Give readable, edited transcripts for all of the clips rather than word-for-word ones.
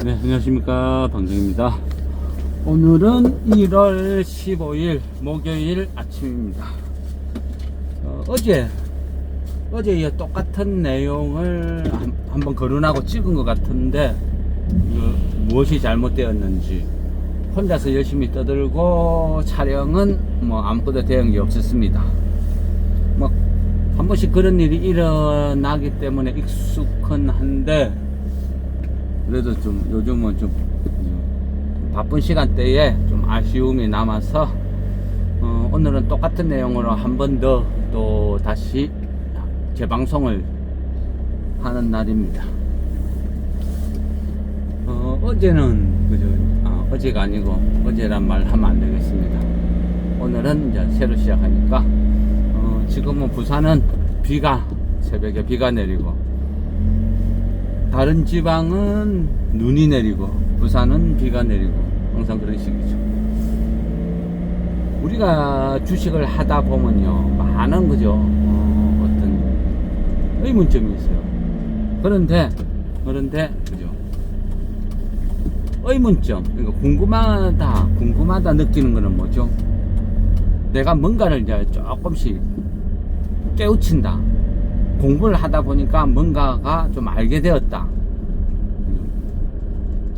네, 안녕하십니까. 방정입니다. 오늘은 1월 15일 목요일 아침입니다. 어제 이 똑같은 내용을 한번 거론하고 찍은 것 같은데 무엇이 잘못되었는지 혼자서 열심히 떠들고 촬영은 뭐 아무것도 대응 게 없었습니다. 뭐 한 번씩 그런 일이 일어나기 때문에 익숙은 한데 그래도 좀 요즘은 좀 바쁜 시간대에 좀 아쉬움이 남아서 오늘은 똑같은 내용으로 한 번 더 또 다시 재방송을 하는 날입니다. 어제는 그죠? 어제가 아니고 어제란 말 하면 안 되겠습니다. 오늘은 이제 새로 시작하니까 지금은 부산은 새벽에 비가 내리고 다른 지방은 눈이 내리고 부산은 비가 내리고 항상 그런 식이죠. 우리가 주식을 하다 보면요 많은 그죠 어떤 의문점이 있어요. 그런데 그죠 의문점, 그러니까 궁금하다 느끼는 거는 뭐죠? 내가 뭔가를 이제 조금씩 깨우친다. 공부를 하다 보니까 뭔가가 좀 알게 되었다.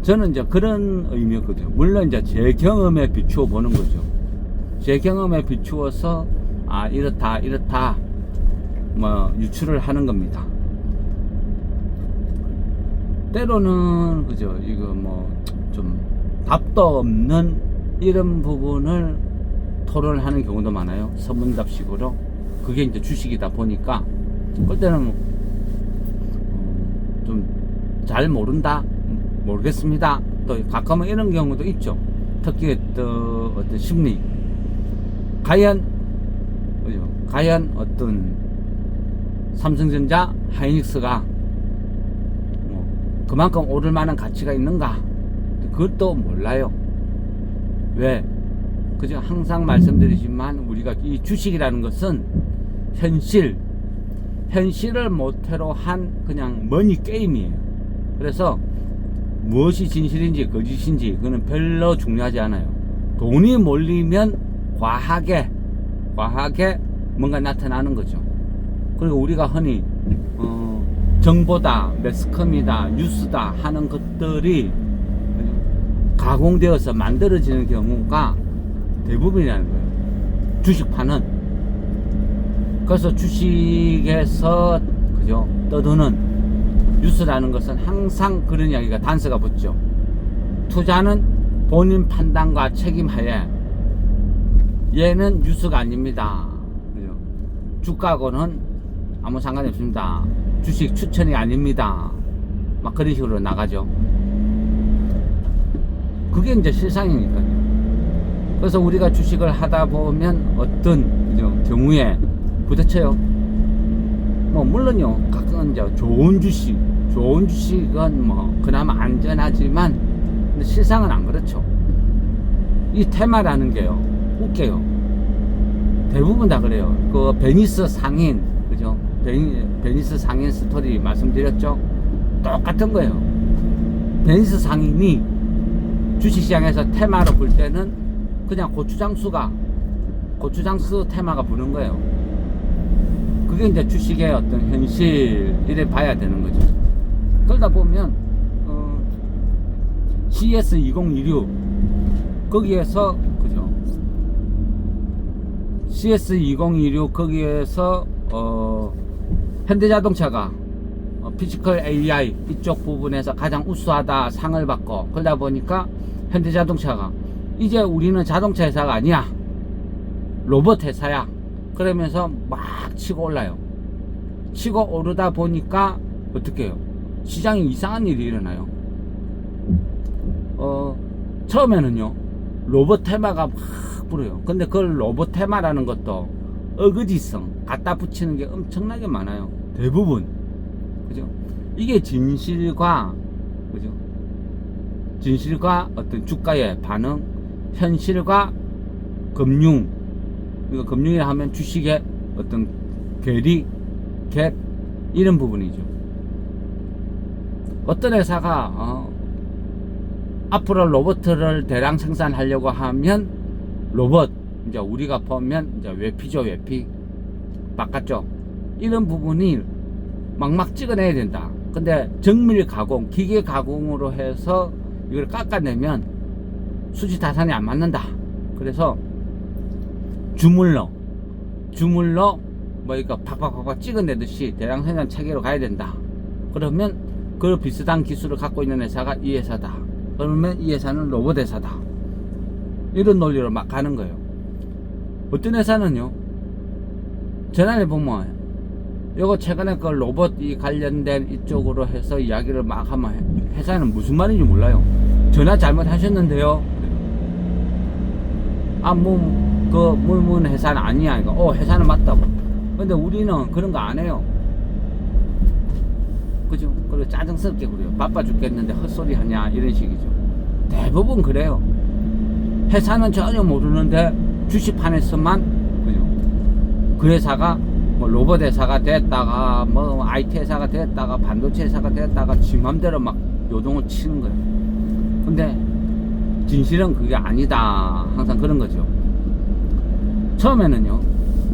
저는 이제 그런 의미였거든요. 물론 이제 제 경험에 비추어 보는 거죠. 제 경험에 비추어서 이렇다 뭐 유추를 하는 겁니다. 때로는 그죠 이거 뭐 좀 답도 없는 이런 부분을 토론하는 경우도 많아요. 서문답식으로. 그게 이제 주식이다 보니까 그럴 때는 좀 잘 모르겠습니다. 또 가끔은 이런 경우도 있죠. 특히 또 어떤 심리 과연 어떤 삼성전자, 하이닉스가 뭐 그만큼 오를 만한 가치가 있는가? 그것도 몰라요. 왜? 그죠? 항상 말씀드리지만 우리가 이 주식이라는 것은 현실을 모태로 한 그냥 머니 게임이에요. 그래서 무엇이 진실인지 거짓인지 그거는 별로 중요하지 않아요. 돈이 몰리면 과하게 뭔가 나타나는 거죠. 그리고 우리가 흔히 정보다, 매스컴이다, 뉴스다 하는 것들이 가공되어서 만들어지는 경우가 대부분이라는 거예요. 주식파는. 그래서 주식에서 그죠 떠도는 뉴스라는 것은 항상 그런 이야기가 단서가 붙죠. 투자는 본인 판단과 책임하에 얘는 뉴스가 아닙니다. 그죠? 주가하고는 아무 상관이 없습니다. 주식 추천이 아닙니다. 막 그런 식으로 나가죠. 그게 이제 실상이니까요. 그래서 우리가 주식을 하다 보면 어떤 그죠? 경우에 부딪혀요. 뭐 물론요 가끔은 이제 좋은 주식은 뭐 그나마 안전하지만 근데 실상은 안 그렇죠. 이 테마라는 게요 웃겨요. 대부분 다 그래요. 그 베니스 상인 그죠? 베니스 상인 스토리 말씀드렸죠. 똑같은 거예요. 베니스 상인이 주식시장에서 테마로 볼 때는 그냥 고추장수 테마가 부는 거예요. 그게 이제 주식의 어떤 현실 이래 봐야 되는 거죠. 그러다 보면 CS2016 거기에서 그죠? CS2016 거기에서 현대자동차가 피지컬 AI 이쪽 부분에서 가장 우수하다 상을 받고 그러다 보니까 현대자동차가 이제 우리는 자동차 회사가 아니야. 로봇 회사야. 그러면서 막 치고 올라요. 치고 오르다 보니까 어떻게 해요? 시장에 이상한 일이 일어나요. 처음에는요 로봇 테마가 막 불어요. 근데 그걸 로봇 테마라는 것도 어거지성 갖다 붙이는 게 엄청나게 많아요. 대부분 그죠? 이게 진실과 그죠? 진실과 어떤 주가의 반응, 현실과 금융. 이거 금융이라 하면 주식의 어떤 괴리, 갭 이런 부분이죠. 어떤 회사가 앞으로 로봇을 대량 생산하려고 하면 로봇, 이제 우리가 보면 이제 외피죠, 외피. 바깥쪽. 이런 부분이 막막 찍어내야 된다. 근데 정밀 가공, 기계 가공으로 해서 이걸 깎아내면 수지 타산이 안 맞는다. 그래서 주물러 뭐 이거 팍팍팍팍 찍어내듯이 대량 생산 체계로 가야 된다. 그러면 그 비슷한 기술을 갖고 있는 회사가 이 회사다. 그러면 이 회사는 로봇 회사다. 이런 논리로 막 가는 거예요. 어떤 회사는요, 전화를 보면 요거 최근에 그 로봇 이 관련된 이쪽으로 해서 이야기를 막 하면 회사는 무슨 말인지 몰라요. 전화 잘못하셨는데요. 아, 문 회사는 아니야. 이거 회사는 맞다고. 근데 우리는 그런 거 안 해요. 그죠? 그리고 짜증스럽게 그래요. 바빠 죽겠는데 헛소리 하냐 이런 식이죠. 대부분 그래요. 회사는 전혀 모르는데 주식판에서만, 그죠? 그 회사가 뭐 로봇 회사가 됐다가 뭐 IT 회사가 됐다가 반도체 회사가 됐다가 지 맘대로 막 요동을 치는 거예요. 근데 진실은 그게 아니다. 항상 그런 거죠. 처음에는요,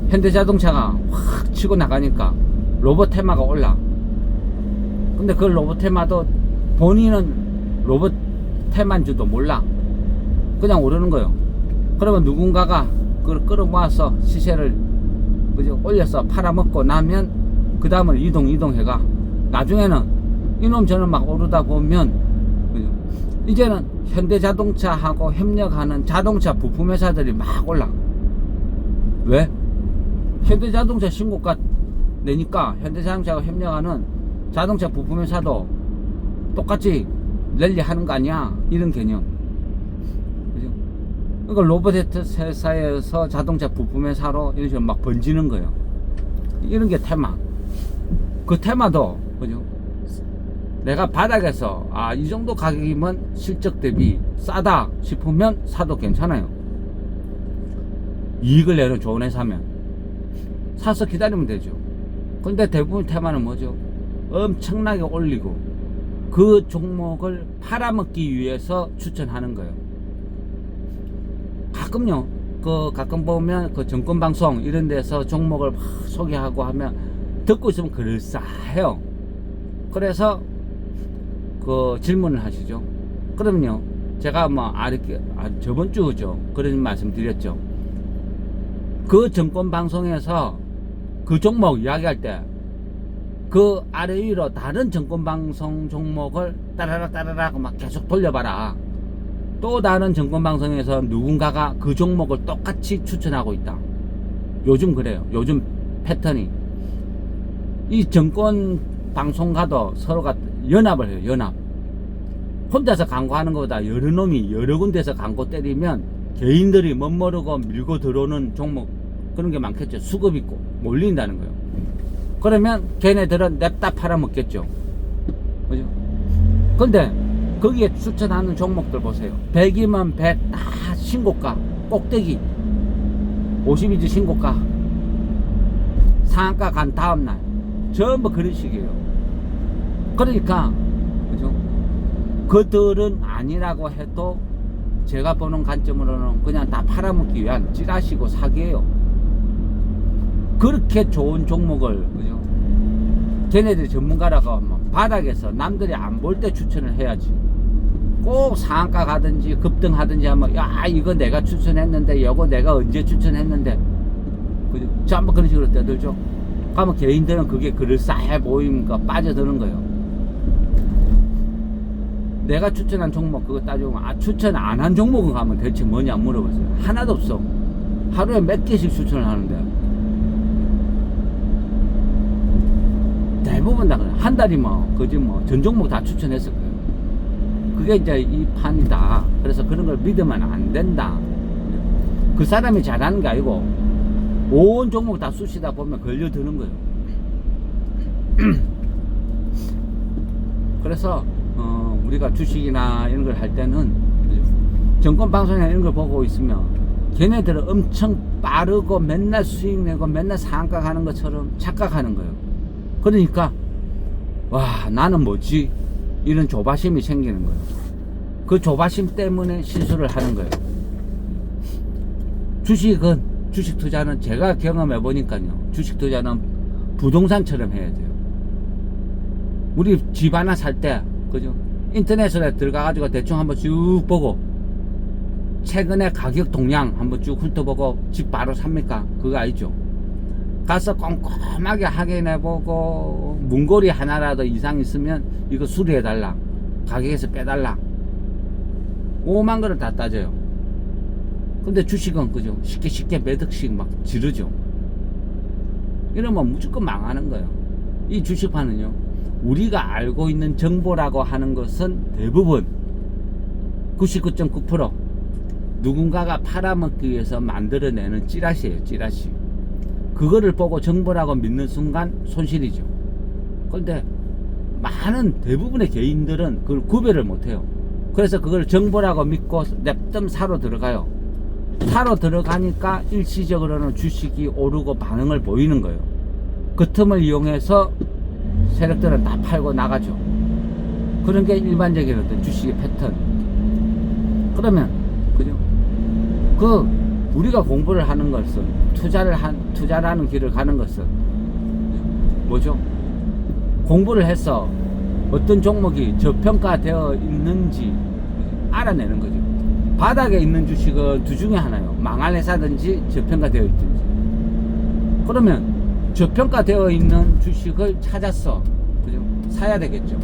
현대자동차가 확 치고 나가니까 로봇 테마가 올라. 근데 그 로봇 테마도 본인은 로봇 테마인 줄도 몰라. 그냥 오르는 거예요. 그러면 누군가가 그걸 끌어모아서 시세를, 그죠? 올려서 팔아먹고 나면 그 다음은 이동해가 나중에는 이놈 저놈 막 오르다 보면, 그죠? 이제는 현대자동차하고 협력하는 자동차 부품 회사들이 막 올라. 왜? 현대자동차 신고가 내니까 현대자동차가 협력하는 자동차 부품 회사도 똑같이 랠리 하는 거 아니야? 이런 개념. 그죠? 그러니까 로봇 회사에서 자동차 부품 회사로 이런 식으로 막 번지는 거예요. 이런 게 테마. 그 테마도, 그죠? 내가 바닥에서 이 정도 가격이면 실적 대비 싸다 싶으면 사도 괜찮아요. 이익을 내는 좋은 회사면 사서 기다리면 되죠. 근데 대부분 테마는 뭐죠? 엄청나게 올리고 그 종목을 팔아먹기 위해서 추천하는 거예요. 가끔요, 가끔 보면 그 정권방송 이런 데서 종목을 막 소개하고 하면 듣고 있으면 그럴싸해요. 그래서 그 질문을 하시죠. 그러면요, 제가 뭐 저번 주죠, 그런 말씀 드렸죠. 그 정권방송에서 그 종목 이야기할 때 그 아래 위로 다른 정권방송 종목을 따라락 막 계속 돌려봐라. 또 다른 정권방송에서 누군가가 그 종목을 똑같이 추천하고 있다. 요즘 그래요. 요즘 패턴이. 이 정권방송가도 서로가 연합을 해요. 연합. 혼자서 광고하는 것보다 여러 놈이 여러 군데서 광고 때리면 개인들이 멋모르고 밀고 들어오는 종목, 그런 게 많겠죠. 수급 있고 몰린다는 거예요. 그러면 걔네들은 냅다 팔아먹겠죠. 그죠? 근데 거기에 추천하는 종목들 보세요. 100이면 100 다 신고가, 꼭대기 50이지 신고가, 상한가 간 다음날 전부 그런 식이에요. 그러니까, 그죠? 그들은 아니라고 해도 제가 보는 관점으로는 그냥 다 팔아먹기 위한 찌라시고 사기예요. 그렇게 좋은 종목을, 그죠? 걔네들이 전문가라고 하면 바닥에서 남들이 안 볼 때 추천을 해야지. 꼭 상한가 가든지 급등하든지 하면, 야, 이거 내가 추천했는데, 이거 내가 언제 추천했는데, 그죠? 전부 그런 식으로 떠들죠. 그러면 개인들은 그게 그럴싸해 보이니까 빠져드는 거예요. 내가 추천한 종목 그거 따져보면, 추천 안 한 종목은 가면 대체 뭐냐 물어봤어요. 하나도 없어. 하루에 몇 개씩 추천을 하는데 대부분 다 그래. 한 달이면 그지 뭐 전 종목 다 추천했을 거예요. 그게 이제 이 판이다. 그래서 그런 걸 믿으면 안 된다. 그 사람이 잘하는 게 아니고 온 종목 다 쑤시다 보면 걸려드는 거예요. 그래서 우리가 주식이나 이런 걸 할 때는 정권방송이나 이런 걸 보고 있으면 걔네들은 엄청 빠르고 맨날 수익 내고 맨날 상가 가는 것처럼 착각하는 거예요. 그러니까 와, 나는 뭐지? 이런 조바심이 생기는 거예요. 그 조바심 때문에 실수를 하는 거예요. 주식 투자는 제가 경험해 보니까요. 주식 투자는 부동산처럼 해야 돼요. 우리 집 하나 살 때, 그죠? 인터넷에 들어가가지고 대충 한번 쭉 보고, 최근에 가격 동향 한번 쭉 훑어보고 집 바로 삽니까? 그거 아니죠? 가서 꼼꼼하게 확인해보고, 문고리 하나라도 이상 있으면 이거 수리해달라. 가격에서 빼달라. 5만 거를 다 따져요. 근데 주식은 그죠? 쉽게 몇 억씩 막 지르죠. 이러면 무조건 망하는 거예요. 이 주식판은요, 우리가 알고 있는 정보라고 하는 것은 대부분 99.9% 누군가가 팔아먹기 위해서 만들어내는 찌라시예요. 찌라시. 그거를 보고 정보라고 믿는 순간 손실이죠. 그런데 많은 대부분의 개인들은 그걸 구별을 못해요. 그래서 그걸 정보라고 믿고 냅뜸 사러 들어가요. 사러 들어가니까 일시적으로는 주식이 오르고 반응을 보이는 거예요. 그 틈을 이용해서 세력들은 다 팔고 나가죠. 그런 게 일반적인 어떤 주식의 패턴. 그러면 그죠? 우리가 공부를 하는 것은 투자라는 길을 가는 것은 뭐죠? 공부를 해서 어떤 종목이 저평가되어 있는지 알아내는 거죠. 바닥에 있는 주식은 두 중에 하나요. 망할 회사든지 저평가되어 있든지. 그러면 저평가되어 있는 주식을 찾아서 그죠? 사야 되겠죠.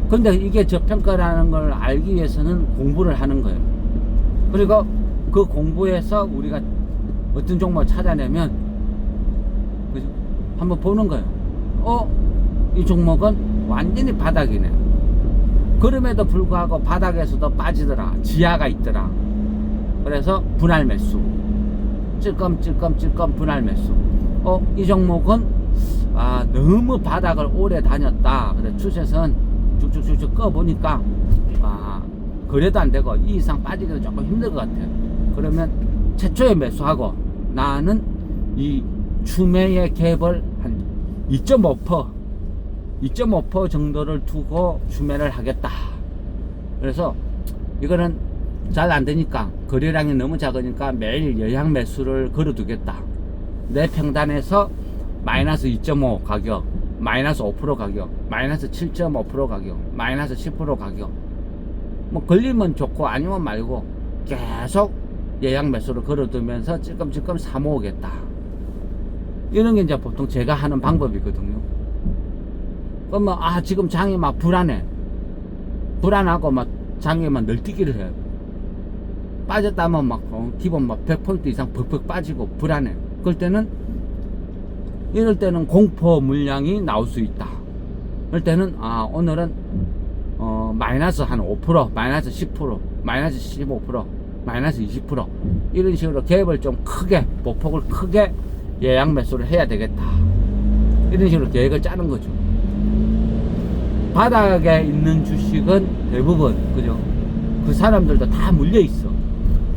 근데 이게 저평가라는 걸 알기 위해서는 공부를 하는 거예요. 그리고 그 공부에서 우리가 어떤 종목을 찾아내면 그죠? 한번 보는 거예요. 이 종목은 완전히 바닥이네. 그럼에도 불구하고 바닥에서도 빠지더라. 지하가 있더라. 그래서 분할 매수. 찔끔 분할 매수. 이 종목은 너무 바닥을 오래 다녔다. 그래 추세선 쭉쭉쭉 꺼보니까 거래도 안 되고 이 이상 빠지기도 조금 힘들 것 같아요. 그러면 최초에 매수하고 나는 이 추매의 갭을 한 2.5% 정도를 두고 추매를 하겠다. 그래서 이거는 잘 안 되니까 거래량이 너무 작으니까 매일 여양 매수를 걸어두겠다. 내 평단에서 마이너스 2.5 가격, 마이너스 5% 가격, 마이너스 7.5% 가격, 마이너스 10% 가격. 뭐 걸리면 좋고 아니면 말고 계속 예약 매수를 걸어두면서 찔끔찔끔 사 모으겠다. 이런 게 이제 보통 제가 하는 방법이거든요. 그러면 지금 장이 막 불안하고 막 장이 막 널뛰기를 해요. 빠졌다면 막 기본 막 100% 이상 벅벅 빠지고 불안해. 이럴 때는 공포 물량이 나올 수 있다. 그럴 때는 오늘은 마이너스 한 5%, 마이너스 10%, 마이너스 15%, 마이너스 20% 이런 식으로 갭을 좀 크게, 보폭을 크게 예약 매수를 해야 되겠다. 이런 식으로 계획을 짜는 거죠. 바닥에 있는 주식은 대부분 그죠? 그 사람들도 다 물려 있어.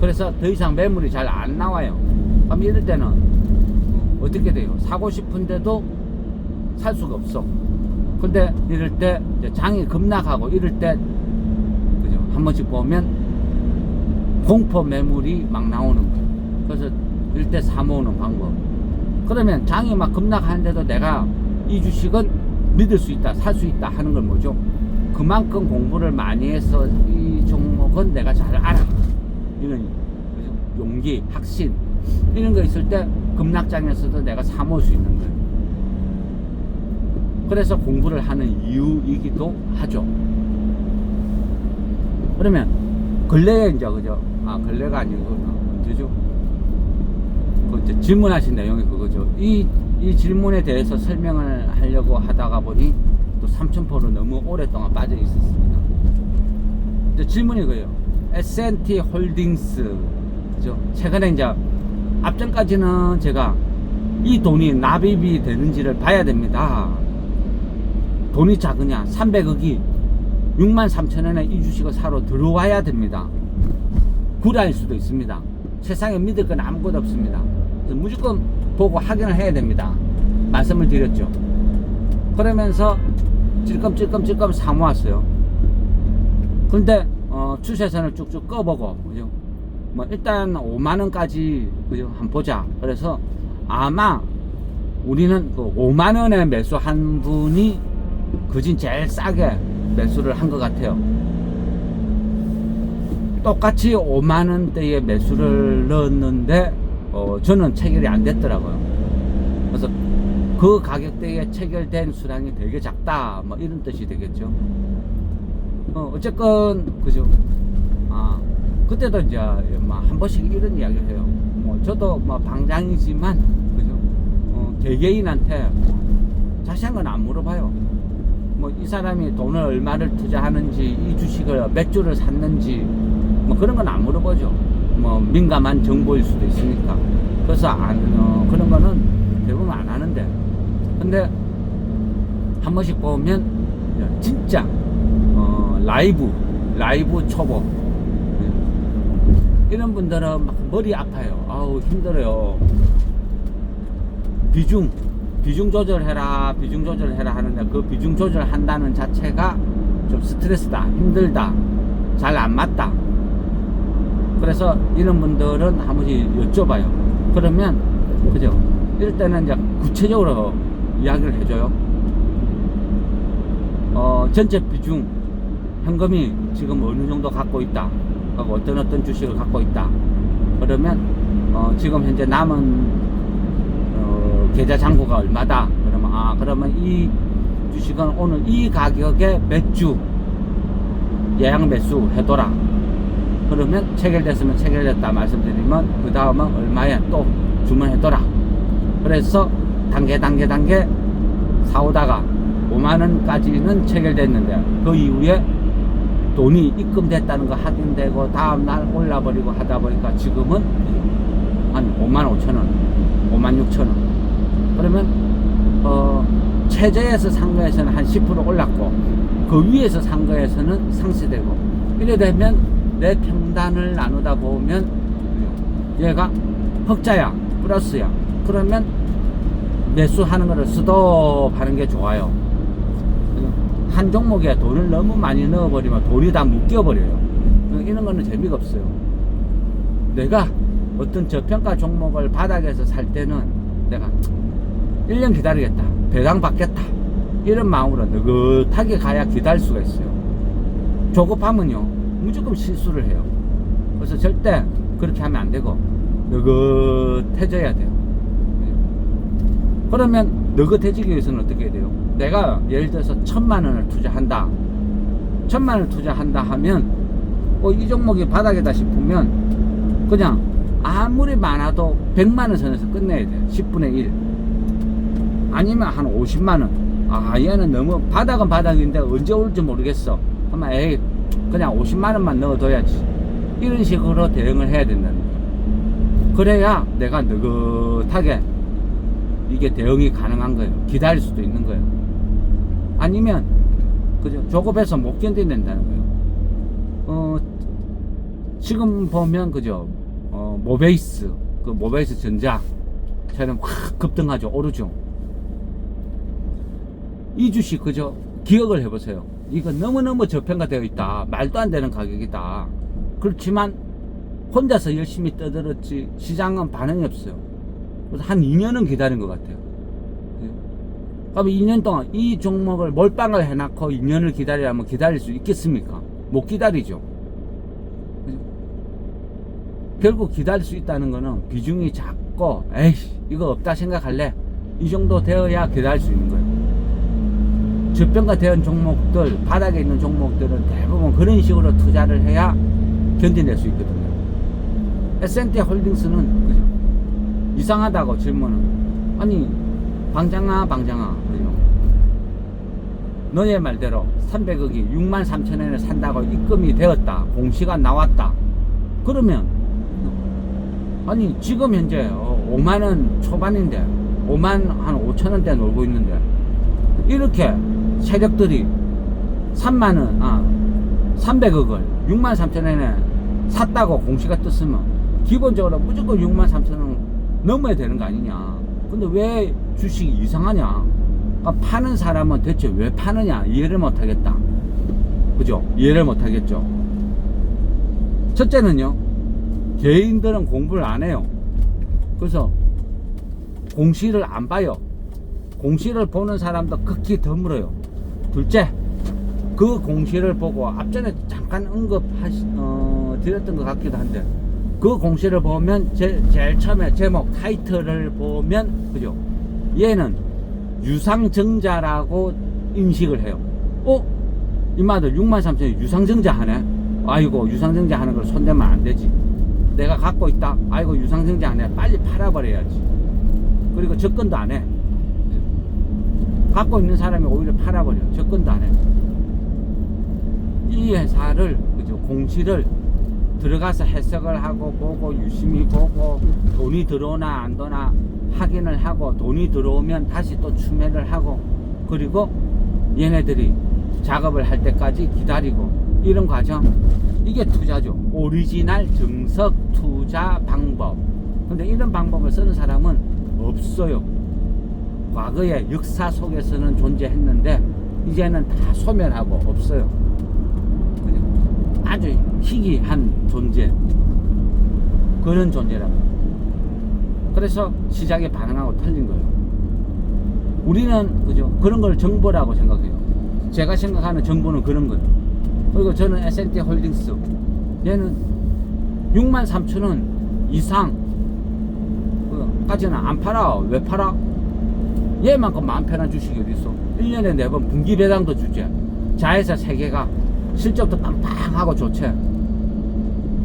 그래서 더 이상 매물이 잘 안 나와요. 그럼 이럴 때는 어떻게 돼요? 사고 싶은데도 살 수가 없어. 근데 이럴 때 장이 급락하고 이럴 때 그죠? 한 번씩 보면 공포 매물이 막 나오는 거예요. 그래서 이럴 때 사 모으는 방법. 그러면 장이 막 급락하는데도 내가 이 주식은 믿을 수 있다, 살 수 있다 하는 건 뭐죠? 그만큼 공부를 많이 해서 이 종목은 내가 잘 알아. 이런 그죠? 용기, 확신 이런 거 있을 때 급락장에서도 내가 사 모을 수 있는 거예요. 그래서 공부를 하는 이유이기도 하죠. 그러면 근래에 이제 그죠? 근래가 아니고 언제죠? 그 질문하신 내용이 그거죠. 이 질문에 대해서 설명을 하려고 하다가 보니 또 3,000%로 너무 오랫동안 빠져 있었습니다. 이제 질문이 그래요. S&T 홀딩스 그죠? 최근에 이제 앞전까지는 제가 이 돈이 납입이 되는지를 봐야 됩니다. 돈이 작으냐 300억이 63,000원에 이 주식을 사러 들어와야 됩니다. 구라일 수도 있습니다. 세상에 믿을 건 아무것도 없습니다. 그래서 무조건 보고 확인을 해야 됩니다. 말씀을 드렸죠. 그러면서 찔끔찔끔 사 모았어요. 그런데 추세선을 쭉쭉 꺼보고, 그죠? 뭐 일단 5만원까지, 그죠? 한번 보자. 그래서 아마 우리는 그 5만원에 매수한 분이 그진 제일 싸게 매수를 한 것 같아요. 똑같이 5만원대에 매수를 넣었는데 저는 체결이 안 됐더라고요. 그래서 그 가격대에 체결된 수량이 되게 작다, 뭐 이런 뜻이 되겠죠. 어쨌건 그죠. 그때도 이제 뭐 한 번씩 이런 이야기를 해요. 뭐 저도 뭐 방장이지만 그죠. 개개인한테 자세한 건 안 물어봐요. 뭐 이 사람이 돈을 얼마를 투자하는지, 이 주식을 몇 주를 샀는지, 뭐 그런 건 안 물어보죠. 뭐 민감한 정보일 수도 있으니까. 그래서 그런 거는 대부분 안 하는데, 근데 한 번씩 보면 진짜 라이브 초보 이런 분들은 막 머리 아파요. 아우 힘들어요. 비중 조절해라 하는데, 그 비중 조절한다는 자체가 좀 스트레스다, 힘들다, 잘 안 맞다. 그래서 이런 분들은 한 번씩 여쭤봐요. 그러면 그죠, 이럴 때는 이제 구체적으로 이야기를 해줘요. 전체 비중 현금이 지금 어느 정도 갖고 있다, 하고 어떤 주식을 갖고 있다. 그러면 지금 현재 남은 계좌 잔고가 얼마다. 그러면 이 주식은 오늘 이 가격에 몇 주 예약 매수 해둬라. 그러면 체결됐으면 체결됐다 말씀드리면, 그 다음은 얼마에 또 주문해둬라. 그래서 단계 사오다가 5만원까지는 체결됐는데, 그 이후에 돈이 입금됐다는 거 확인되고 다음날 올라버리고 하다 보니까 지금은 한 55,000원 56,000원. 그러면 최저에서 산 거에서는 한 10% 올랐고, 그 위에서 산 거에서는 상쇄되고, 이래 되면 내 평단을 나누다 보면 얘가 흑자야 플러스야. 그러면 매수하는 거를 스톱하는 게 좋아요. 한 종목에 돈을 너무 많이 넣어버리면 돈이 다 묶여버려요. 이런 거는 재미가 없어요. 내가 어떤 저평가 종목을 바닥에서 살 때는 내가 1년 기다리겠다, 배당 받겠다, 이런 마음으로 느긋하게 가야 기다릴 수가 있어요. 조급하면요 무조건 실수를 해요. 그래서 절대 그렇게 하면 안 되고 느긋해져야 돼요. 그러면 느긋해지기 위해서는 어떻게 해야 돼요? 내가 예를 들어서 1,000만원을 투자한다. 1,000만원을 투자한다 하면 이 종목이 바닥이다 싶으면 그냥 아무리 많아도 100만원 선에서 끝내야 돼. 10분의 1. 아니면 한 50만원. 얘는 너무 바닥은 바닥인데 언제 올지 모르겠어. 그러면 에이 그냥 50만원만 넣어둬야지. 이런 식으로 대응을 해야 된다는 거예요. 그래야 내가 느긋하게 이게 대응이 가능한 거예요. 기다릴 수도 있는 거예요. 아니면 그죠, 조급해서 못 견딘다는 거예요. 지금 보면 그죠, 모베이스, 그 모베이스 전자처럼 확 급등하죠. 오르죠. 이 주식 그죠, 기억을 해보세요. 이거 너무너무 저평가되어 있다, 말도 안 되는 가격이다. 그렇지만 혼자서 열심히 떠들었지 시장은 반응이 없어요. 그래서 한 2년은 기다린 것 같아요. 그럼 2년 동안 이 종목을 몰빵을 해놓고 2년을 기다리라면 기다릴 수 있겠습니까? 못 기다리죠. 결국 기다릴 수 있다는 거는 비중이 작고, 에이씨 이거 없다 생각할래, 이 정도 되어야 기다릴 수 있는 거예요. 저평가 된 종목들, 바닥에 있는 종목들은 대부분 그런 식으로 투자를 해야 견뎌낼 수 있거든요. S&T 홀딩스는 그죠, 이상하다고 질문은, 아니 방장아 그죠, 너의 말대로 300억이 63,000원에 산다고 입금이 되었다, 공시가 나왔다. 그러면 아니 지금 현재 5만원 초반인데 5만 한 5천원대 놀고 있는데, 이렇게 세력들이 300억을 63,000원에 샀다고 공시가 떴으면 기본적으로 무조건 63,000원 넘어야 되는 거 아니냐. 근데 왜 주식이 이상하냐. 그러니까 파는 사람은 대체 왜 파느냐 이해를 못하겠다. 그죠? 이해를 못하겠죠. 첫째는요, 개인들은 공부를 안 해요. 그래서 공시를 안 봐요. 공시를 보는 사람도 극히 드물어요. 둘째, 그 공시를 보고 앞전에 잠깐 드렸던 것 같기도 한데, 그 공시를 보면 제일 처음에 제목 타이틀을 보면 그죠? 얘는 유상증자라고 인식을 해요. 이마들 63,000이 유상증자 하네. 아이고, 유상증자 하는 걸 손대면 안 되지. 내가 갖고 있다. 아이고, 유상증자 하네. 빨리 팔아버려야지. 그리고 접근도 안 해. 갖고 있는 사람이 오히려 팔아버려. 접근도 안 해. 이 회사를, 그죠? 공시를 들어가서 해석을 하고 보고 유심히 보고 돈이 들어오나 안 들어오나 확인을 하고, 돈이 들어오면 다시 또 추매를 하고, 그리고 얘네들이 작업을 할 때까지 기다리고, 이런 과정, 이게 투자죠. 오리지널 증석 투자 방법. 근데 이런 방법을 쓰는 사람은 없어요. 과거의 역사 속에서는 존재했는데 이제는 다 소멸하고 없어요. 아주 희귀한 존재, 그런 존재라고. 그래서 시장에 반응하고 틀린 거예요. 우리는 그죠? 그런 걸 정보라고 생각해요. 제가 생각하는 정보는 그런 거예요. 그리고 저는 S&T 홀딩스, 얘는 63,000원 이상 까지는 안 팔아. 왜 팔아? 얘만큼 마음 편한 주식이 어디 있어? 1년에 4번 분기 배당도 주지. 자회사 3개가 실적도 빵빵하고 좋지.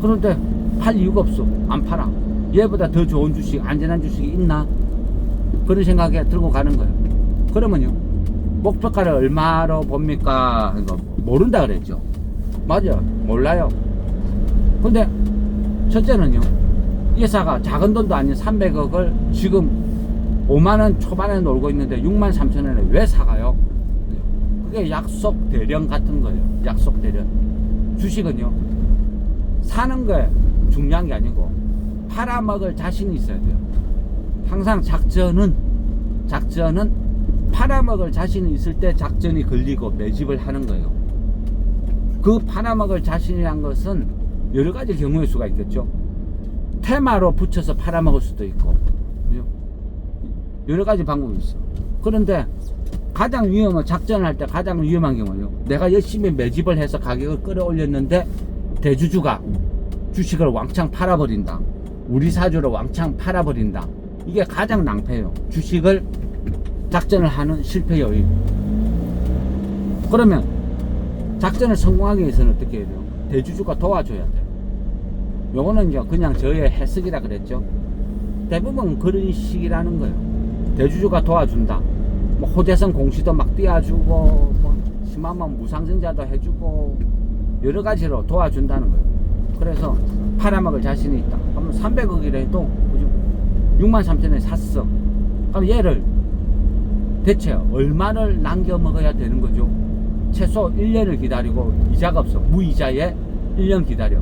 그런데 팔 이유가 없어. 안 팔아. 얘보다 더 좋은 주식, 안전한 주식이 있나? 그런 생각에 들고 가는 거예요. 그러면요, 목표가를 얼마로 봅니까? 모른다 그랬죠. 맞아요. 몰라요. 근데 첫째는요, 이 회사가 작은 돈도 아닌 300억을 지금 5만원 초반에 놀고 있는데 63,000원에 왜 사가요? 그게 약속 대령 같은 거예요. 약속 대령. 주식은요, 사는 거에 중요한 게 아니고 팔아먹을 자신이 있어야 돼요. 항상 작전은 팔아먹을 자신이 있을 때 작전이 걸리고 매집을 하는 거예요. 그 팔아먹을 자신이란 것은 여러 가지 경우의 수가 있겠죠. 테마로 붙여서 팔아먹을 수도 있고, 여러 가지 방법이 있어. 그런데 가장 위험한, 작전을 할 때 가장 위험한 경우요, 내가 열심히 매집을 해서 가격을 끌어올렸는데 대주주가 주식을 왕창 팔아버린다. 우리 사주로 왕창 팔아버린다. 이게 가장 낭패예요. 주식을 작전을 하는 실패 요인. 그러면 작전을 성공하기 위해서는 어떻게 해야 돼요? 대주주가 도와줘야 돼요. 요거는 이제 그냥 저의 해석이라 그랬죠. 대부분 그런 식이라는 거예요. 대주주가 도와준다. 뭐 호재성 공시도 막 띄워주고, 뭐 심하면 무상증자도 해주고, 여러 가지로 도와준다는 거예요. 그래서 팔아먹을 자신이 있다. 그러면 300억이라 해도 63,000원에 샀어. 그럼 얘를 대체 얼마를 남겨 먹어야 되는 거죠? 최소 1년을 기다리고, 이자가 없어. 무이자에 1년 기다려.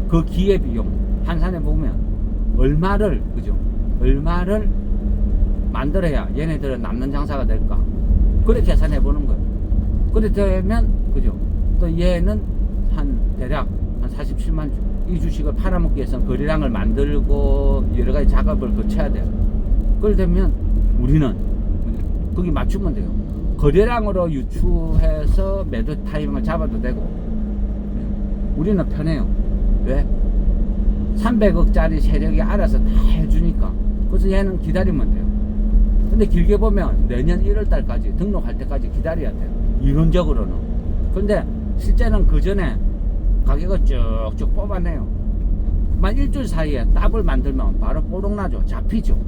그 기회비용 환산해 보면 얼마를, 그죠? 얼마를 만들어야 얘네들은 남는 장사가 될까? 그렇게 계산해 보는 거예요. 그렇게 되면, 그죠? 또 얘는 대략 한 47만 주. 이 주식을 팔아먹기 위해서는 거래량을 만들고 여러 가지 작업을 거쳐야 돼요. 그럴 때면 우리는 거기 맞추면 돼요. 거래량으로 유추해서 매도 타이밍을 잡아도 되고, 우리는 편해요. 왜? 300억짜리 세력이 알아서 다 해주니까. 그래서 얘는 기다리면 돼요. 근데 길게 보면 내년 1월달까지 등록할 때까지 기다려야 돼요. 이론적으로는. 근데 실제는 그 전에 가격을 쭉쭉 뽑아내요. 만 일주일 사이에 답을 만들면 바로 뽀록나죠. 잡히죠.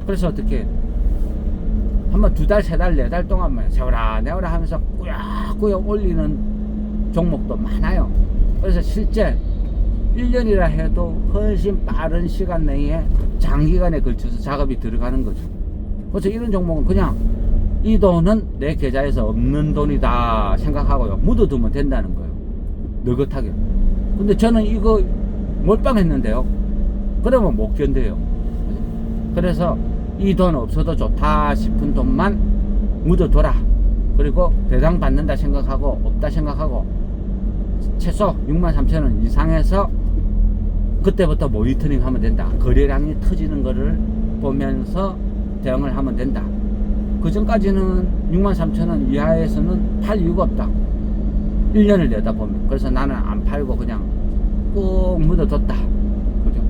그래서 어떻게 한번 2달, 3달, 4달 동안만 세워라 내워라 하면서 꾸역꾸역 올리는 종목도 많아요. 그래서 실제 1년이라 해도 훨씬 빠른 시간 내에 장기간에 걸쳐서 작업이 들어가는 거죠. 그래서 이런 종목은 그냥 이 돈은 내 계좌에서 없는 돈이다 생각하고요, 묻어두면 된다는 거예요. 느긋하게. 근데 저는 이거 몰빵했는데요, 그러면 못 견뎌요. 그래서 이 돈 없어도 좋다 싶은 돈만 묻어둬라. 그리고 배당 받는다 생각하고 없다 생각하고 최소 63,000원 이상에서 그때부터 모니터링 하면 된다. 거래량이 터지는 거를 보면서 대응을 하면 된다. 그 전까지는 63,000원 이하에서는 팔 이유가 없다. 1년을 내다보면. 그래서 나는 안 팔고 그냥 꾹 묻어뒀다. 그죠?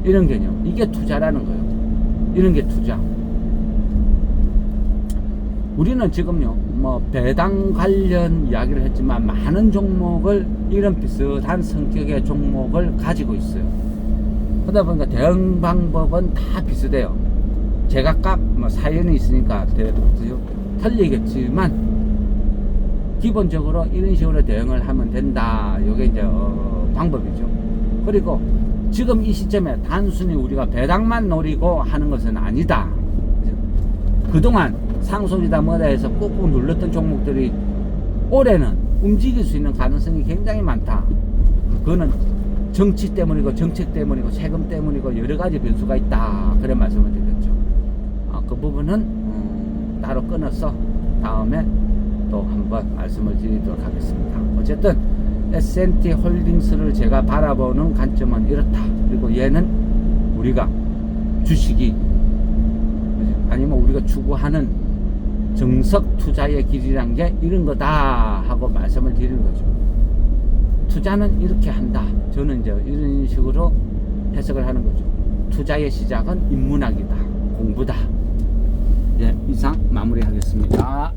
이런 개념. 이게 투자라는 거예요. 이런 게 투자. 우리는 지금요, 뭐, 배당 관련 이야기를 했지만, 많은 종목을, 이런 비슷한 성격의 종목을 가지고 있어요. 그러다 보니까 대응 방법은 다 비슷해요. 제각각 뭐 사연이 있으니까 틀리겠지만, 기본적으로 이런 식으로 대응을 하면 된다. 이게 이제, 방법이죠. 그리고 지금 이 시점에 단순히 우리가 배당만 노리고 하는 것은 아니다. 그동안 상속이다 뭐다 해서 꾹꾹 눌렀던 종목들이 올해는 움직일 수 있는 가능성이 굉장히 많다. 그거는 정치 때문이고 정책 때문이고 세금 때문이고 여러 가지 변수가 있다. 그런 말씀을 드렸죠. 그 부분은 따로 끊어서 다음에 또 한번 말씀을 드리도록 하겠습니다. 어쨌든 S&T 홀딩스를 제가 바라보는 관점은 이렇다. 그리고 얘는 우리가 주식이 아니면 우리가 추구하는 정석 투자의 길이란 게 이런 거다 하고 말씀을 드리는 거죠. 투자는 이렇게 한다. 저는 이제 이런 식으로 해석을 하는 거죠. 투자의 시작은 인문학이다. 공부다. 예, 이상 마무리하겠습니다.